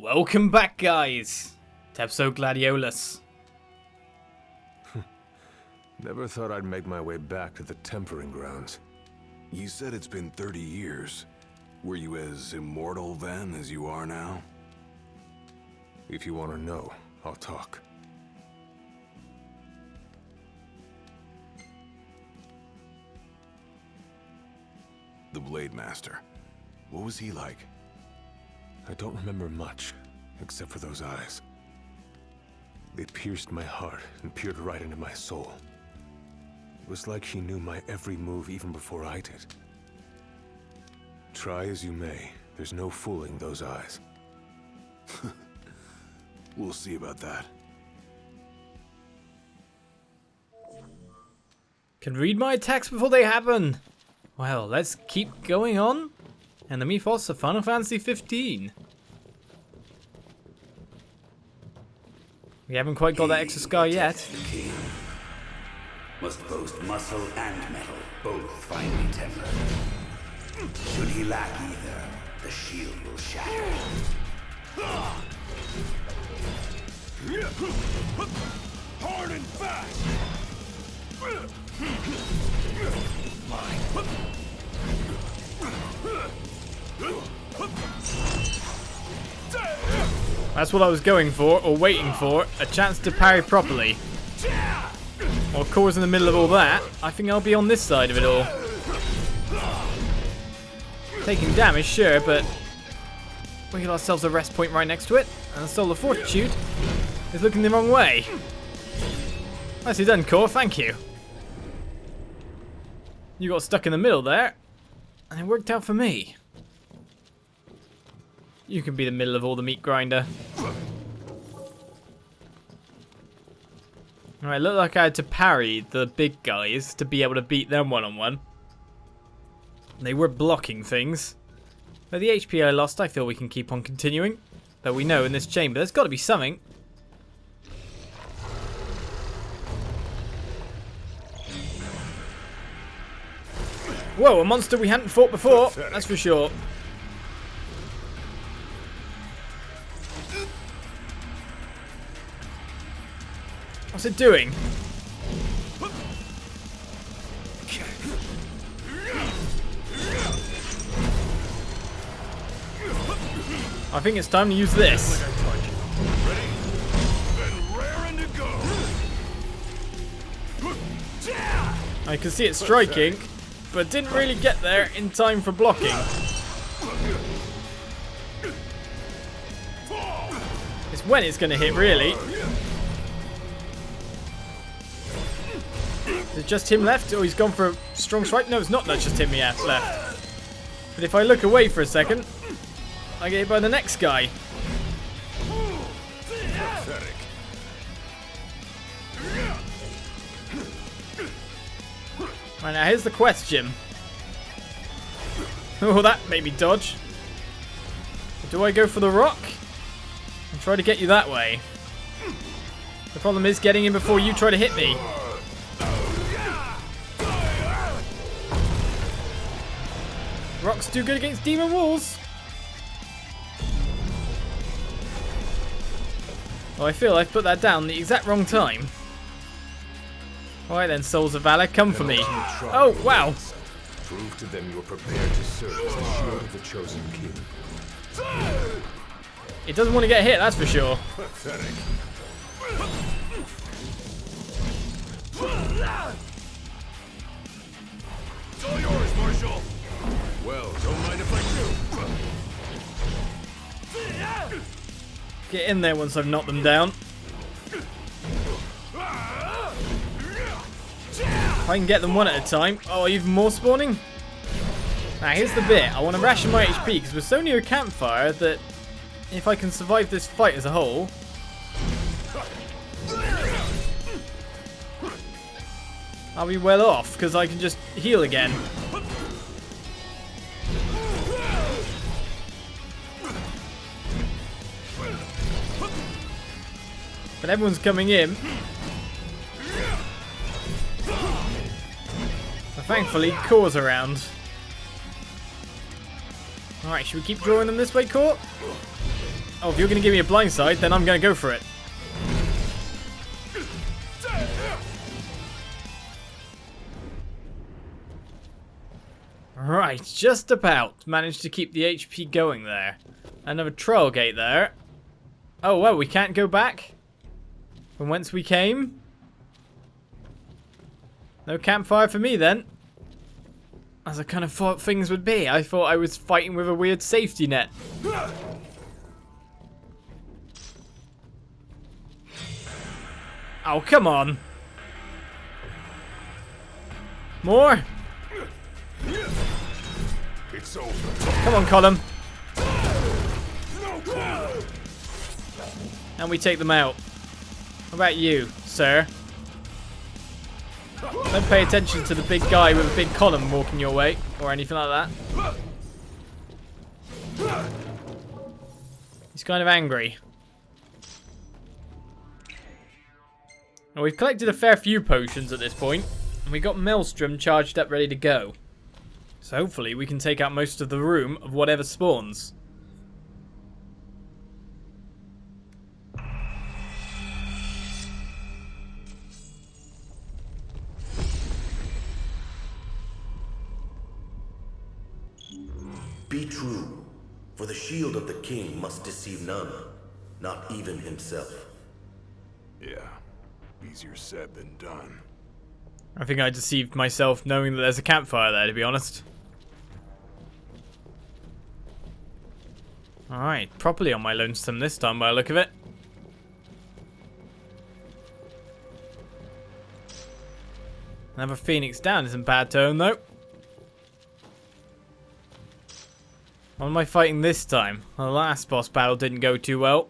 Welcome back, guys, to episode Gladiolus. Never thought I'd make my way back to the tempering grounds. You said it's been 30 years. Were you as immortal then as you are now? If you want to know, I'll talk. The Blade Master. What was he like? I don't remember much, except for those eyes. They pierced my heart and peered right into my soul. It was like she knew my every move even before I did. Try as you may, there's no fooling those eyes. We'll see about that. Can read my attacks before they happen. Well, let's keep going on. And the mythos of Final Fantasy 15. We haven't quite got that extra scar yet. The king must boast muscle and metal, both finely tempered. Should he lack either, the shield will shatter. Hard and fast! That's what I was going for, or waiting for, a chance to parry properly. While Kor's in the middle of all that, I think I'll be on this side of it all. Taking damage, sure, but we got ourselves a rest point right next to it, and the Soul of Fortitude is looking the wrong way. Nicely done, Kor, thank you. You got stuck in the middle there, and it worked out for me. You can be the middle of all the meat grinder. Alright, looked like I had to parry the big guys to be able to beat them one-on-one. They were blocking things. But the HP I lost, I feel we can keep on continuing. But we know in this chamber there's got to be something. Whoa, a monster we hadn't fought before, that's for sure. What's it doing? I think it's time to use this. I can see it striking, but didn't really get there in time for blocking. It's when it's going to hit, really. Is it just him left? Oh, he's gone for a strong strike? No, it's not just him left. But if I look away for a second, I get hit by the next guy. Right, now here's the question. Oh, that made me dodge. Do I go for the rock? And try to get you that way? The problem is getting in before you try to hit me. Rocks do good against demon walls. Oh, I feel I've put that down the exact wrong time. Alright then, Souls of Valor, come for me. Oh, wow. Prove to them you are prepared to serve as the shield of the chosen king. It doesn't want to get hit, that's for sure. Pathetic. It's all yours, Marshal! Well, don't mind if I do. Get in there once I've knocked them down. If I can get them one at a time. Oh, even more spawning? Now, here's the bit. I want to ration my HP because we're so near a campfire that if I can survive this fight as a whole, I'll be well off because I can just heal again. But everyone's coming in. But thankfully, Kor's around. Alright, should we keep drawing them this way, Kor? Oh, if you're going to give me a blindside, then I'm going to go for it. Right, just about managed to keep the HP going there. Another trial gate there. Oh, well, we can't go back from whence we came. No campfire for me then. As I kind of thought things would be. I thought I was fighting with a weird safety net. Oh, come on. More? It's over. Come on, Column. And we take them out. How about you, sir? Don't pay attention to the big guy with a big column walking your way, or anything like that. He's kind of angry. Now, we've collected a fair few potions at this point, and we got Maelstrom charged up ready to go. So hopefully we can take out most of the room of whatever spawns. Be true, for the shield of the king must deceive none, not even himself. Yeah, easier said than done. I think I deceived myself knowing that there's a campfire there, to be honest. Alright, properly on my lonesome this time by the look of it. Another Phoenix down isn't bad to own though. What am I fighting this time? Well, the last boss battle didn't go too well.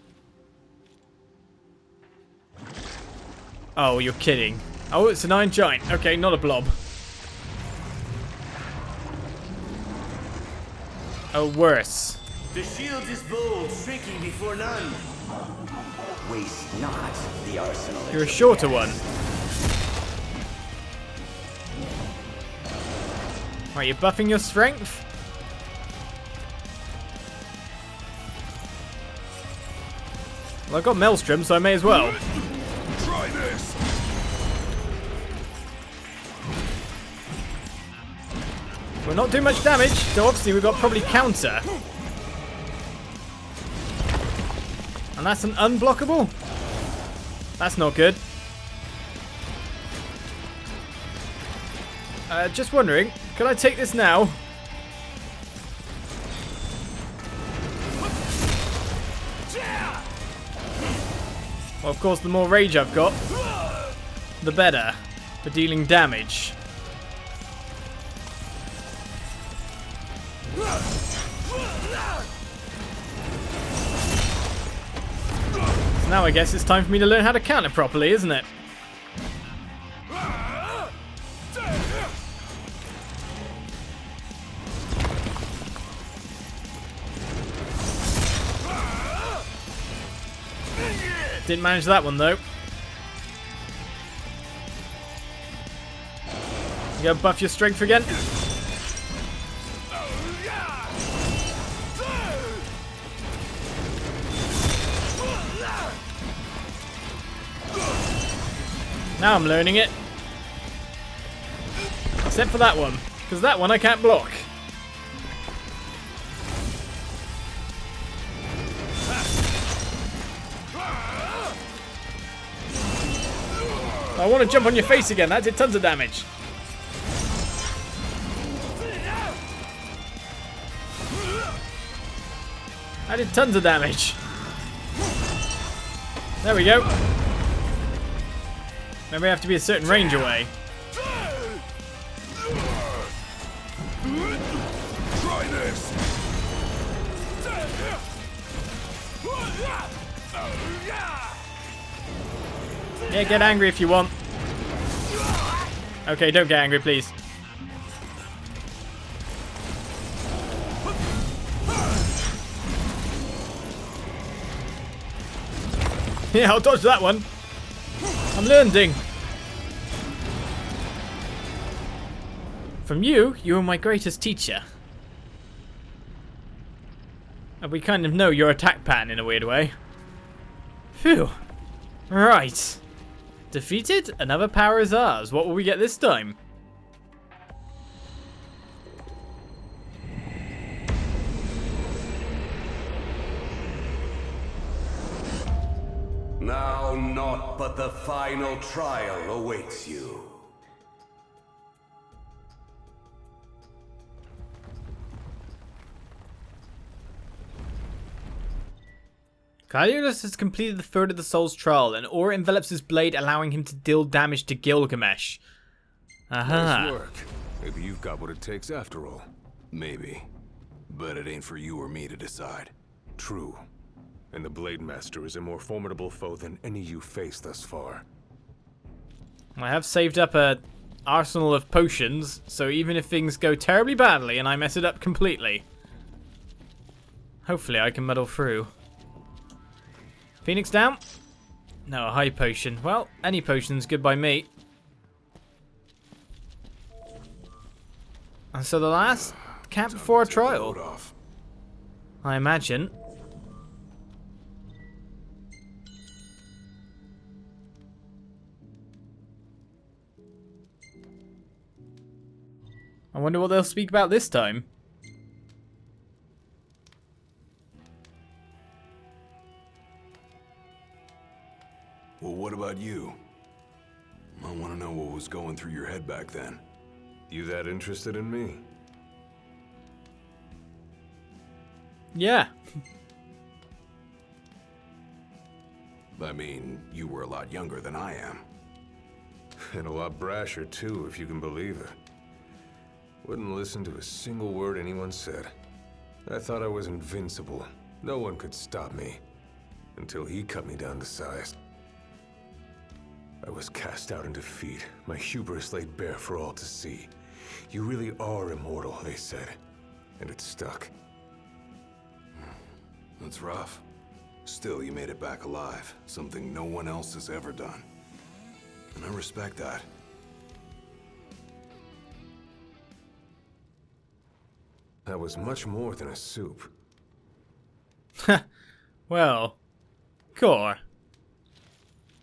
Oh, you're kidding. Oh, it's an iron giant. Okay, not a blob. Oh, worse. The shield is bold, shrinking before none. Waste not the arsenal. You're a shorter one. Are you buffing your strength? Well, I've got Maelstrom, so I may as well. Try this. We're not doing much damage, so obviously we've got probably counter. And that's an unblockable? That's not good. Just wondering, could I take this now? Well, of course, the more rage I've got, the better for dealing damage. So now I guess it's time for me to learn how to counter properly, isn't it? Didn't manage that one though. You gotta buff your strength again. Now I'm learning it. Except for that one, because that one I can't block. I want to jump on your face again. That did tons of damage. That did tons of damage. There we go. Maybe I have to be a certain range away. Try this. Yeah, get angry if you want. Okay, don't get angry, please. Yeah, I'll dodge that one. I'm learning. From you, you are my greatest teacher. And we kind of know your attack pattern in a weird way. Phew. Right. Defeated? Another power is ours. What will we get this time? Now naught but the final trial awaits you. Gladiolus has completed the third of the Soul's Trial. An aura envelops his blade, allowing him to deal damage to Gilgamesh. Nice work. Maybe you've got what it takes after all. Maybe. But it ain't for you or me to decide. True. And the Blade Master is a more formidable foe than any you faced thus far. I have saved up a arsenal of potions, so even if things go terribly badly and I mess it up completely, hopefully I can muddle through. Phoenix down? No, a high potion. Well, any potion's good by me. And so the last camp before a trial, I imagine. I wonder what they'll speak about this time. Well, what about you? I want to know what was going through your head back then. You that interested in me? Yeah. I mean, you were a lot younger than I am. And a lot brasher too, if you can believe it. Wouldn't listen to a single word anyone said. I thought I was invincible. No one could stop me. Until he cut me down to size. I was cast out in defeat, my hubris laid bare for all to see. You really are immortal, they said. And it stuck. That's rough. Still, you made it back alive. Something no one else has ever done. And I respect that. That was much more than a soup. Well, Core.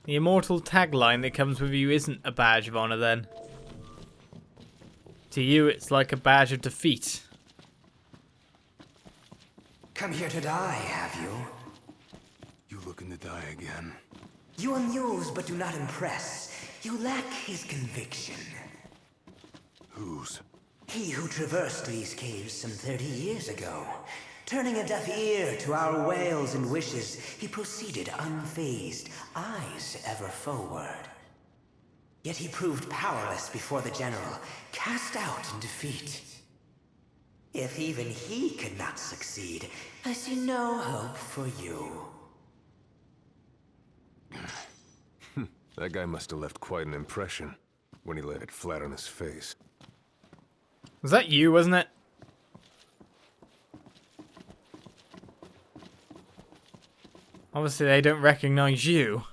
The immortal tagline that comes with you isn't a badge of honor then. To you, it's like a badge of defeat. Come here to die, have you? You looking to die again? You amuse but do not impress. You lack his conviction. Whose? He who traversed these caves some 30 years ago. Turning a deaf ear to our wails and wishes, he proceeded unfazed, eyes ever forward. Yet he proved powerless before the general, cast out in defeat. If even he could not succeed, I see no hope for you. That guy must have left quite an impression when he laid it flat on his face. Was that you, wasn't it? Obviously they don't recognize you.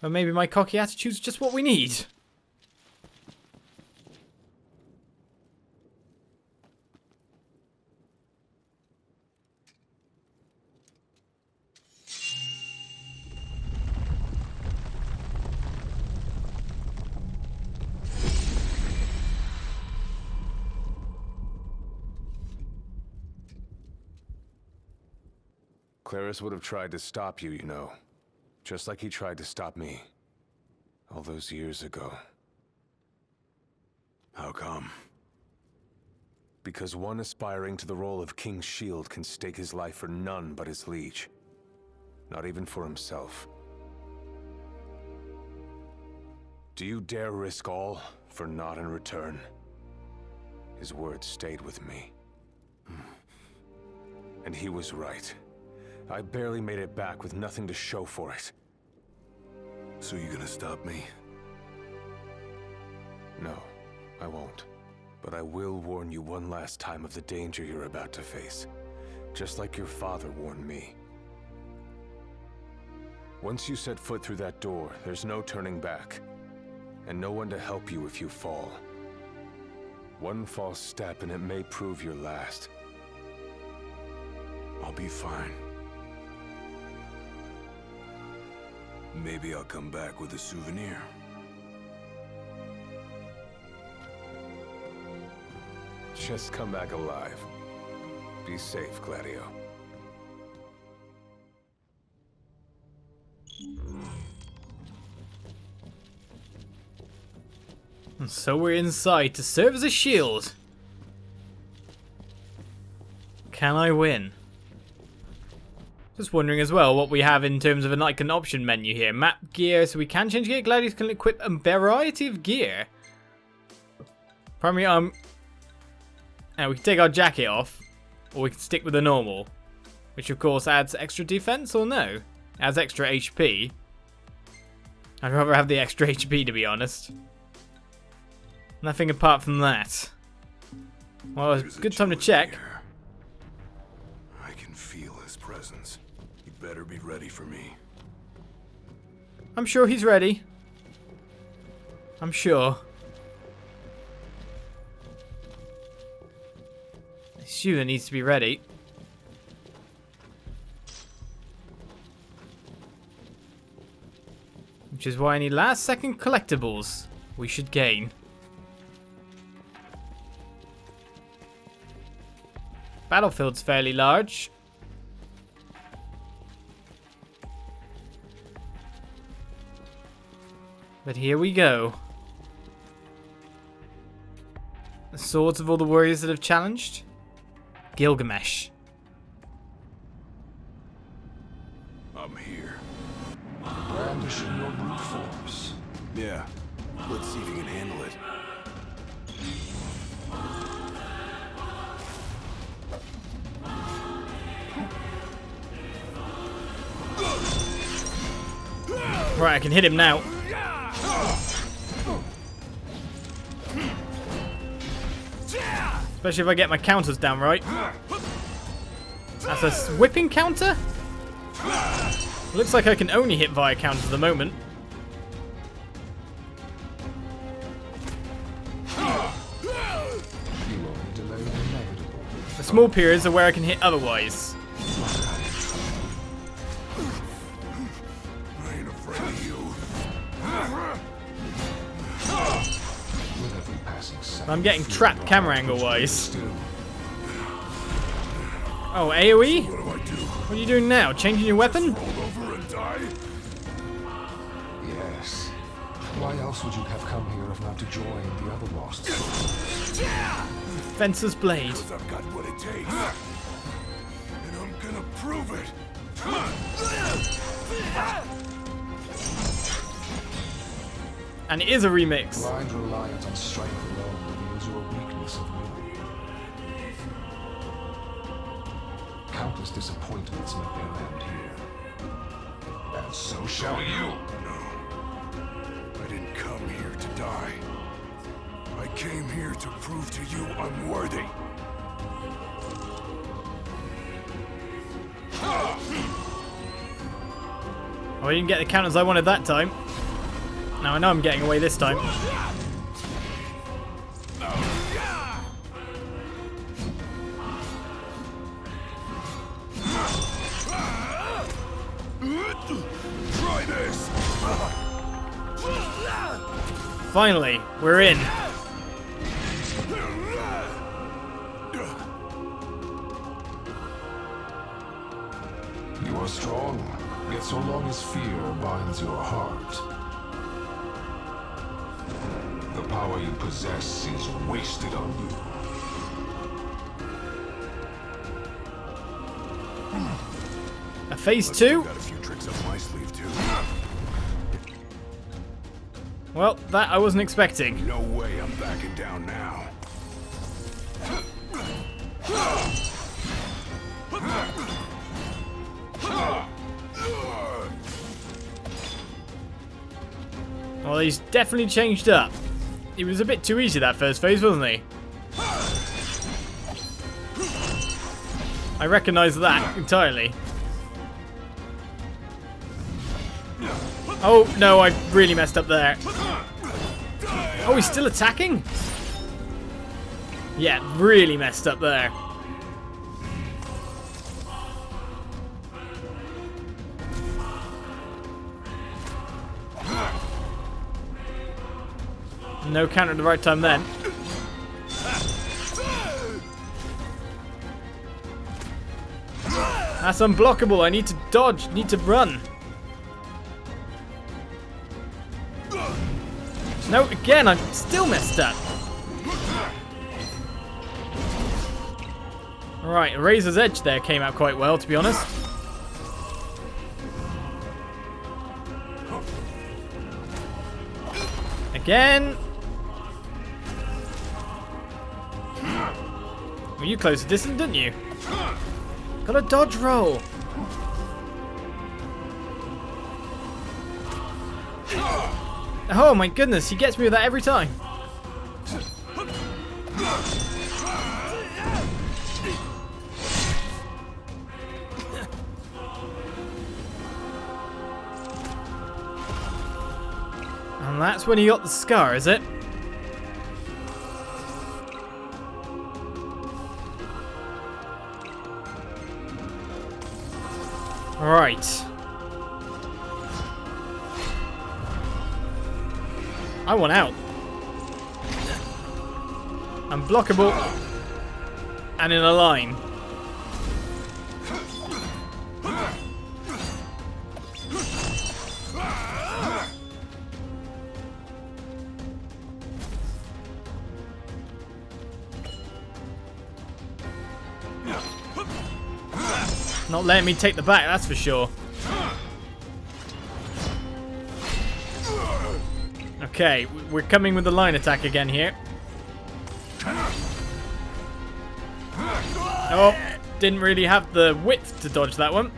But maybe my cocky attitude's just what we need. Claris would have tried to stop you, you know. Just like he tried to stop me. All those years ago. How come? Because one aspiring to the role of King's Shield can stake his life for none but his liege. Not even for himself. Do you dare risk all for naught in return? His words stayed with me. And he was right. I barely made it back with nothing to show for it. So you gonna stop me? No, I won't. But I will warn you one last time of the danger you're about to face. Just like your father warned me. Once you set foot through that door, there's no turning back. And no one to help you if you fall. One false step and it may prove your last. I'll be fine. Maybe I'll come back with a souvenir. Just come back alive. Be safe, Gladio. And so we're inside to serve as a shield. Can I win? Just wondering as well what we have in terms of an icon option menu here. Map gear, so we can change gear. Gladius can equip a variety of gear. Primary and we can take our jacket off, or we can stick with the normal, which of course adds extra defense, or no? Adds extra HP. I'd rather have the extra HP, to be honest. Nothing apart from that. Well, it's a good time to check. I can feel his presence. You better be ready for me. I'm sure he's ready. I'm sure. It's you that needs to be ready. Which is why I need last second collectibles we should gain. Battlefield's fairly large. But here we go. The swords of all the warriors that have challenged. Gilgamesh. I'm here. Brandishing your brute force. Yeah. Let's see if you can handle it. Right, I can hit him now. Especially if I get my counters down right. That's a whipping counter? Looks like I can only hit via counters at the moment. The small periods are where I can hit otherwise. I ain't afraid of you. I'm getting trapped camera angle wise. Oh, AoE? What do I do? What are you doing now? Changing your weapon? Roll over and die? Yes. Why else would you have come here if not to join the other lost souls? Fencer's blade. Because I've got what it takes. And I'm gonna prove it. And it is a remix. Blind reliance on strength alone reveals your weakness of will. Countless disappointments met their end here. And so shall you. No. I didn't come here to die. I came here to prove to you I'm worthy. Oh, I didn't get the counters I wanted that time. Now I know I'm getting away this time. Try this. Finally, we're in. You are strong, yet so long as fear binds your heart, the power you possess is wasted on you. A phase 2? Got a few tricks up my sleeve too. Well, that I wasn't expecting. No way I'm backing down now. Well, he's definitely changed up. He was a bit too easy that first phase, wasn't he? I recognise that entirely. Oh, no, I really messed up there. Oh, he's still attacking? Yeah, really messed up there. No counter at the right time then. That's unblockable. I need to dodge. Need to run. No, again, I'm still messed up. Alright, Razor's Edge there came out quite well, to be honest. Again. Well, you closed the distance, didn't you? Got a dodge roll. Oh my goodness, he gets me with that every time. And that's when he got the scar, is it? Right. I want out. Unblockable. And in a line. Not letting me take the back, that's for sure. Okay, we're coming with the line attack again here. Oh, didn't really have the width to dodge that one.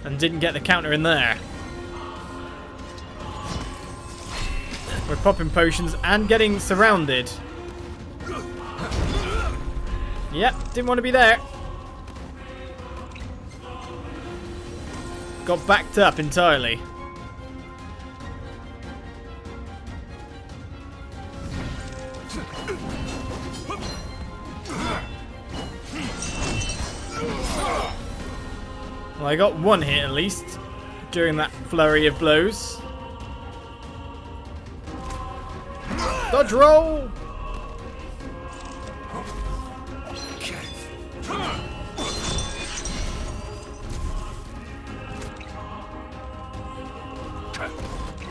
And didn't get the counter in there. We're popping potions and getting surrounded. Yep, didn't want to be there. Got backed up entirely. Well, I got one hit at least during that flurry of blows. Dodge roll!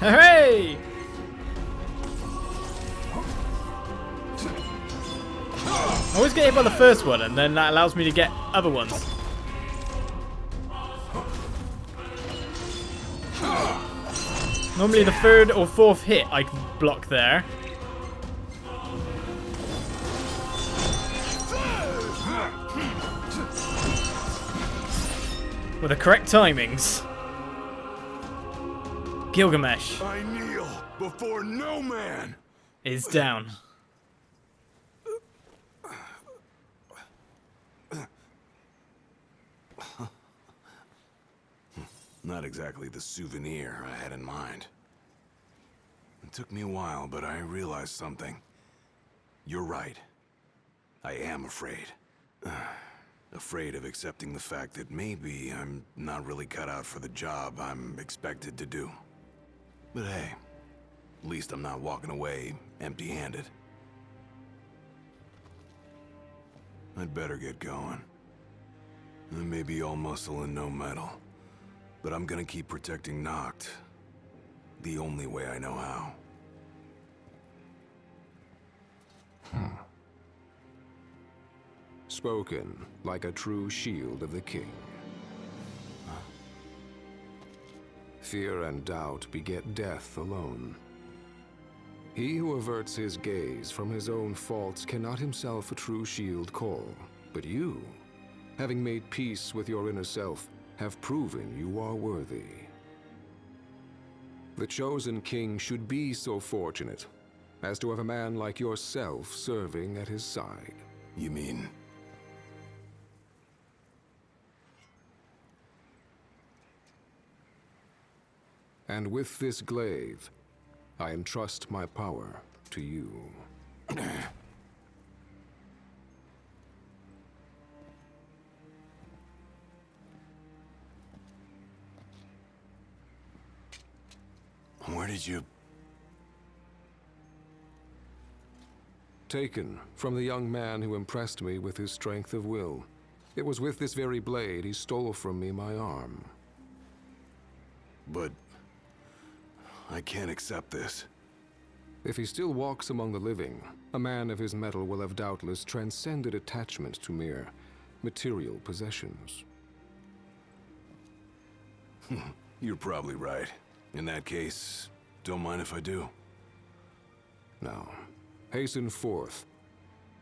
Hey! I always get hit by the first one, and then that allows me to get other ones. Normally the third or fourth hit I can block there. With the correct timings. Gilgamesh I kneel before no man is down. Not exactly the souvenir I had in mind. It took me a while, but I realized something. You're right. I am afraid. Afraid of accepting the fact that maybe I'm not really cut out for the job I'm expected to do. But hey, at least I'm not walking away empty-handed. I'd better get going. I may be all muscle and no metal, but I'm gonna keep protecting Noct the only way I know how. Spoken like a true shield of the king. Fear and doubt beget death alone. He who averts his gaze from his own faults cannot himself a true shield call. But you, having made peace with your inner self, have proven you are worthy. The chosen king should be so fortunate as to have a man like yourself serving at his side. You mean? And with this glaive, I entrust my power to you. Where did you... Taken from the young man who impressed me with his strength of will. It was with this very blade he stole from me my arm. But... I can't accept this. If he still walks among the living, a man of his mettle will have doubtless transcended attachment to mere material possessions. You're probably right. In that case, don't mind if I do. Now, hasten forth,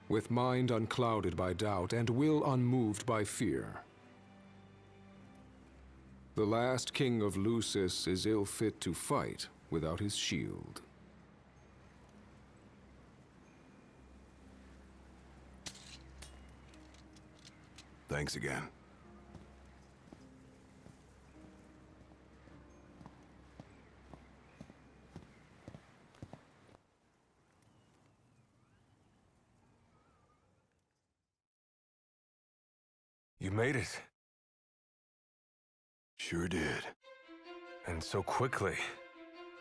with mind unclouded by doubt and will unmoved by fear. The last king of Lucis is ill fit to fight without his shield. Thanks again. You made it. Sure did. And so quickly.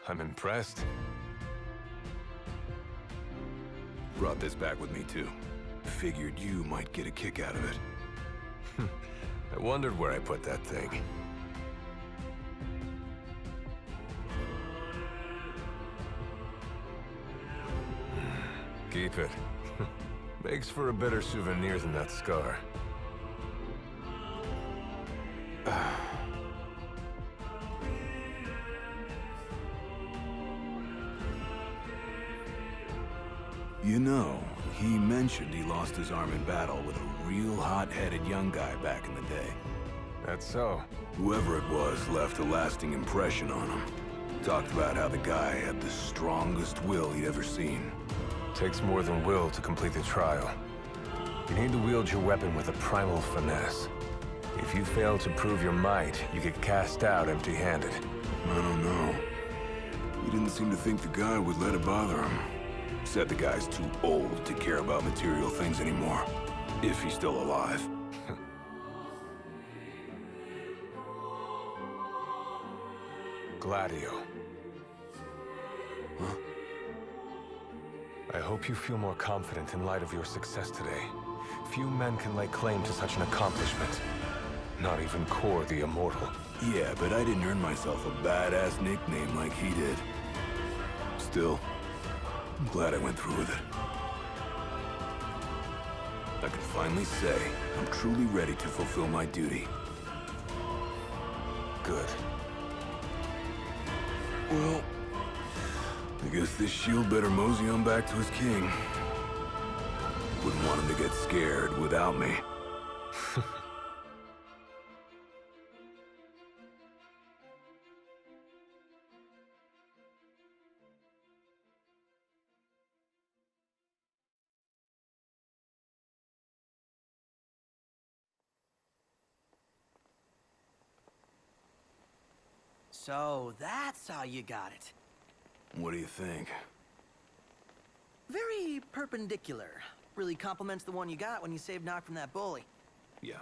I'm impressed. Brought this back with me too. Figured you might get a kick out of it. I wondered where I put that thing. Keep it. Makes for a better souvenir than that scar. You know, he mentioned he lost his arm in battle with a real hot-headed young guy back in the day. That's so. Whoever it was left a lasting impression on him. Talked about how the guy had the strongest will he'd ever seen. Takes more than will to complete the trial. You need to wield your weapon with a primal finesse. If you fail to prove your might, you get cast out empty-handed. I don't know. He didn't seem to think the guy would let it bother him. Said the guy's too old to care about material things anymore. If he's still alive. Gladio. Huh? I hope you feel more confident in light of your success today. Few men can lay claim to such an accomplishment. Not even Kor the Immortal. Yeah, but I didn't earn myself a badass nickname like he did. Still, I'm glad I went through with it. I can finally say I'm truly ready to fulfill my duty. Good. Well, I guess this shield better mosey on back to his king. Wouldn't want him to get scared without me. So, that's how you got it. What do you think? Very perpendicular. Really complements the one you got when you saved Nock from that bully. Yeah.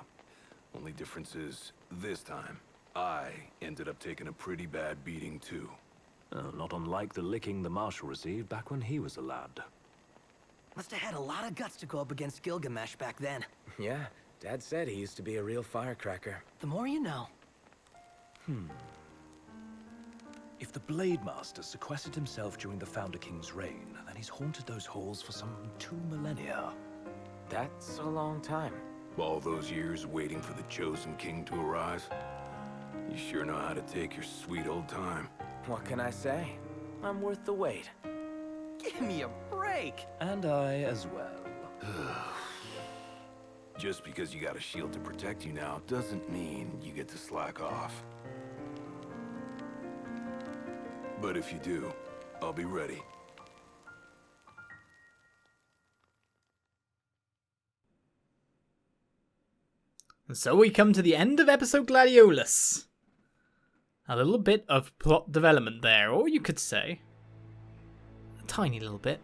Only difference is, this time, I ended up taking a pretty bad beating too. Not unlike the licking the Marshal received back when he was a lad. Must have had a lot of guts to go up against Gilgamesh back then. Yeah, Dad said he used to be a real firecracker. The more you know. If the Blade Master sequestered himself during the Founder King's reign, then he's haunted those halls for some 2 millennia. That's a long time. All those years waiting for the chosen king to arise. You sure know how to take your sweet old time. What can I say? I'm worth the wait. Give me a break! And I as well. Just because you got a shield to protect you now doesn't mean you get to slack off. But if you do, I'll be ready. And so we come to the end of episode Gladiolus. A little bit of plot development there, or you could say a tiny little bit.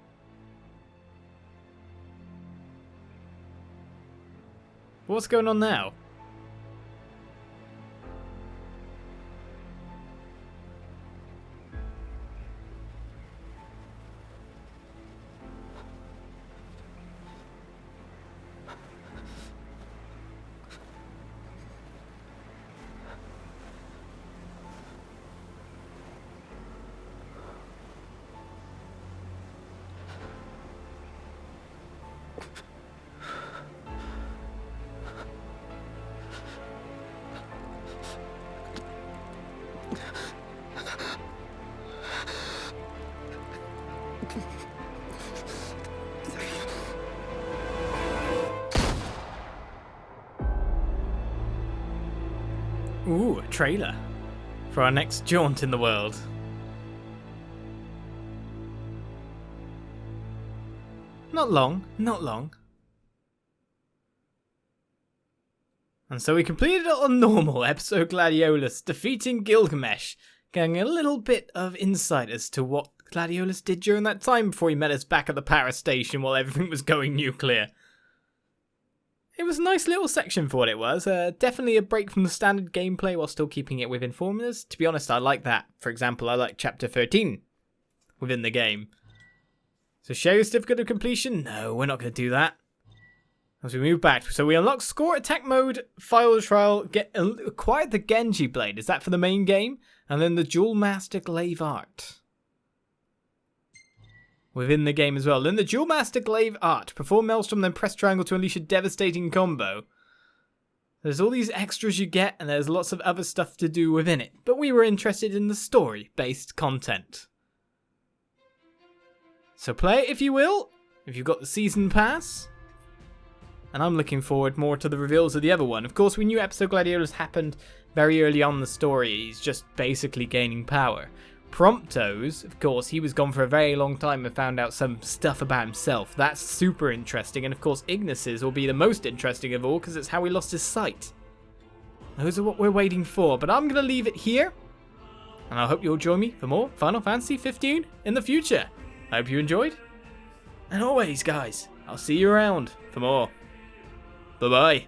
What's going on now? Ooh, a trailer for our next jaunt in the world. Not long, not long. And so we completed it on normal, episode Gladiolus, defeating Gilgamesh, getting a little bit of insight as to what Gladiolus did during that time before he met us back at the power station while everything was going nuclear. It was a nice little section for what it was. Definitely a break from the standard gameplay while still keeping it within formulas. To be honest, I like that. For example, I like Chapter 13 within the game. So share your certificate of completion? No, we're not going to do that. As we move back, so we unlock score attack mode, file trial, acquire the Genji blade. Is that for the main game? And then the Duel Master Glaive Art. Within the game as well. Then the Duel Master Glaive Art. Perform Maelstrom, then press triangle to unleash a devastating combo. There's all these extras you get, and there's lots of other stuff to do within it. But we were interested in the story-based content. So play it if you will, if you've got the season pass. And I'm looking forward more to the reveals of the other one. Of course, we knew episode Gladiolus happened very early on in the story. He's just basically gaining power. Prompto's, of course, he was gone for a very long time and found out some stuff about himself. That's super interesting. And of course, Ignis's will be the most interesting of all because it's how he lost his sight. Those are what we're waiting for. But I'm going to leave it here. And I hope you'll join me for more Final Fantasy 15 in the future. I hope you enjoyed. And always, guys, I'll see you around for more. Bye-bye.